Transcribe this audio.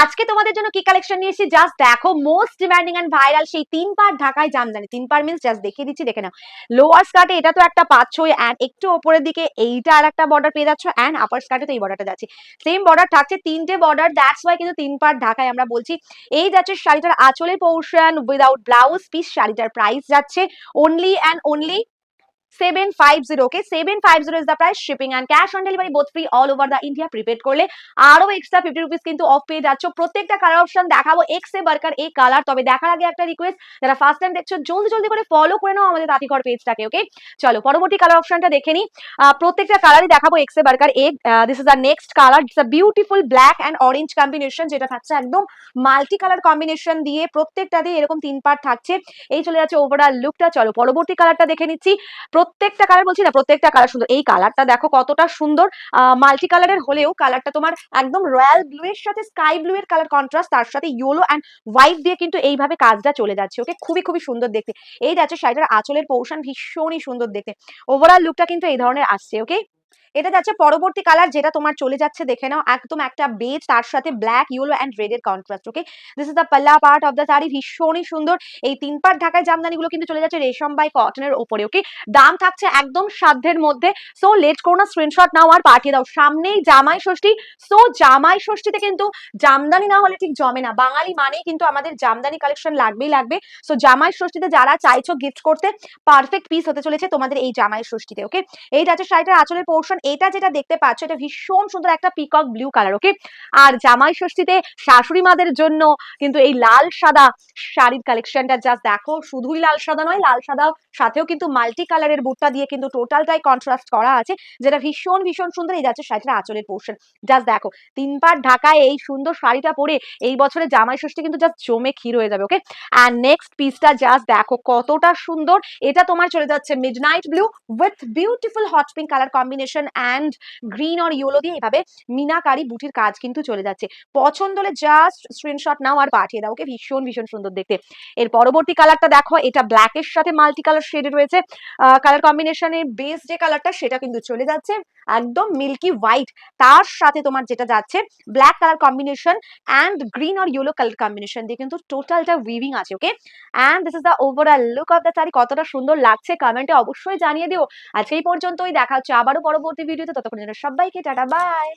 আজকে তোমাদের জন্য কি কালেকশন নিয়ে এসেছি জাস্ট দেখো। মোস্ট ডিমান্ডিং এন্ড ভাইরাল সেই 3 পার ঢাকায় জামদানি। 3 পার মিন্স জাস্ট দেখিয়ে দিচ্ছি, দেখে নাও। লোয়ার স্কার্টে এটা তো একটা পাচ্ছই, এন্ড একটু ওপরের দিকে এইটা আর একটা বর্ডার পেয়ে যাচ্ছ, এন্ড আপার স্কার্টে তো এই বর্ডারটা যাচ্ছে। সেম বর্ডার থাকছে, 3টে বর্ডার, দ্যাটস ওয়াই কিন্তু 3 পার ঢাকায় আমরা বলছি। এই যাচ্ছে শাড়িটার আঁচলের পোর্শন উইদাউট ব্লাউজ পিস। শাড়িটার প্রাইস যাচ্ছে only and only 750। Okay, 750 is the price. Shipping and cash on delivery both free all over the India. Prepaid করলে আরো এক্সট্রা 50 রুপিস কিন্তু অফ পেয়ে যাচ্ছ। প্রত্যেকটা কালার অপশন দেখাবো এক সে বারকার এই কালার। তবে দেখার আগে একটা রিকোয়েস্ট, যারা ফার্স্ট টাইম দেখছো জলদি জলদি করে ফলো করে নাও আমাদের তাঁতিঘর পেজটাকে। ওকে, চলো পরবর্তী কালার অপশনটা দেখে নি। প্রত্যেকটা কালারই দেখাবো এক সে বারকার এক। This is the next colour. It's a beautiful black and orange combination, যেটা থাকছে একদম মাল্টি কালার কম্বিনেশন দিয়ে। প্রত্যেকটা দিয়ে এরকম 3 পার থাকছে। এই চলে যাচ্ছে ওভারঅল লুকটা। চলো পরবর্তী কালারটা দেখে নিচ্ছি। প্রত্যেকটা কালার বলছি না, প্রত্যেকটা কালার সুন্দর। এই কালারটা দেখো কতটা সুন্দর, মাল্টি কালারের হলেও কালারটা তোমার একদম রয়্যাল ব্লু এর সাথে স্কাই ব্লু এর কালার কন্ট্রাস্ট, তার সাথে ইয়েলো অ্যান্ড হোয়াইট দিয়ে কিন্তু এইভাবে কাজটা চলে যাচ্ছে। ওকে, খুবই খুবই সুন্দর দেখতে। এই যাচ্ছে শাড়িটার আঁচলের পোর্শন, ভীষণই সুন্দর দেখতে। ওভারঅল লুকটা কিন্তু এই ধরনের আসছে। ওকে, এটা যাচ্ছে পরবর্তী কালার, যেটা তোমার চলে যাচ্ছে দেখে নাও একদম একটা বেজ, তার সাথে ব্ল্যাক ইয়েলো অ্যান্ড রেড এর contrast. Okay, this is the পাল্লা পার্ট অফ দ্য শাড়ি। ভীষণই সুন্দর। এই 3 পার ঢাকায় জামদানিগুলো কিন্তু চলে যাচ্ছে রেশম বাই কটনের উপরে। ওকে, দাম থাকছে একদম সাধ্যের মধ্যে। সো লেট করো না, স্ক্রিনশট নাও আর পাঠিয়ে দাও। সামনেই জামাই ষষ্ঠী। সো জামাই ষষ্ঠীতে কিন্তু জামদানি না হলে ঠিক জমে না। বাঙালি মানেই কিন্তু আমাদের জামদানি কালেকশন লাগবেই লাগবে। সো জামাই ষষ্ঠীতে যারা চাইছো গিফট করতে, পারফেক্ট পিস হতে চলেছে তোমাদের এই জামাই ষষ্ঠীতে। ওকে, এই যাচ্ছে শাড়িটার আঁচলের পোর্শন। এটা যেটা দেখতে পাচ্ছ এটা ভীষণ সুন্দর একটা পিকক ব্লু কালার। ওকে, আর জামাই ষষ্ঠীতে শাশুড়ি মাদের জন্য কিন্তু এই লাল সাদা শাড়ির কালেকশনটা জাস্ট দেখো। শুধুই লাল সাদা নয়, লাল সাদা সাথেও কিন্তু মাল্টি কালারের বুটটা দিয়ে কিন্তু টোটালটাই কন্ট্রাস্ট করা আছে, যেটা ভীষণ ভীষণ সুন্দর। এই যাচ্ছে শাড়িটার আঁচলের পোর্শন। জাস্ট দেখো, 3 পার ঢাকায় এই সুন্দর শাড়িটা পরে এই বছরে জামাই ষষ্ঠী কিন্তু জাস্ট জমে ক্ষীর হয়ে যাবে। ওকে, অ্যান্ড নেক্সট পিসটা জাস্ট দেখো কতটা সুন্দর। এটা তোমার চলে যাচ্ছে midnight blue with beautiful hot pink colour combination and green আর ইয়েলো দিয়ে এইভাবে মিনাকারি বুটির কাজ কিন্তু চলে যাচ্ছে। পছন্দ হলে জাস্ট স্ক্রিনশট নাও আর পাঠিয়ে দাও। ওকে, ভীষণ ভীষণ সুন্দর দেখতে। এর পরবর্তী কালারটা দেখো, এটা ব্ল্যাক এর সাথে মাল্টি কালার শেডে রয়েছে। কালার কম্বিনেশনের বেস যে কালারটা সেটা কিন্তু চলে যাচ্ছে একদম মিল্কি হোয়াইট, তার সাথে তোমার যেটা যাচ্ছে black colour combination and green আর ইয়েলো কালার কম্বিনেশন দিয়ে কিন্তু টোটালটা উইভিং আছে। Okay, and this is the overall look of the sari. কতটা সুন্দর লাগছে কমেন্টে অবশ্যই জানিয়ে দিও। আজকে এই পর্যন্তই, দেখা হচ্ছে আবারও পরবর্তী ভিডিওতে। ততক্ষণের জন্য সবাইকে টাটা, বাই।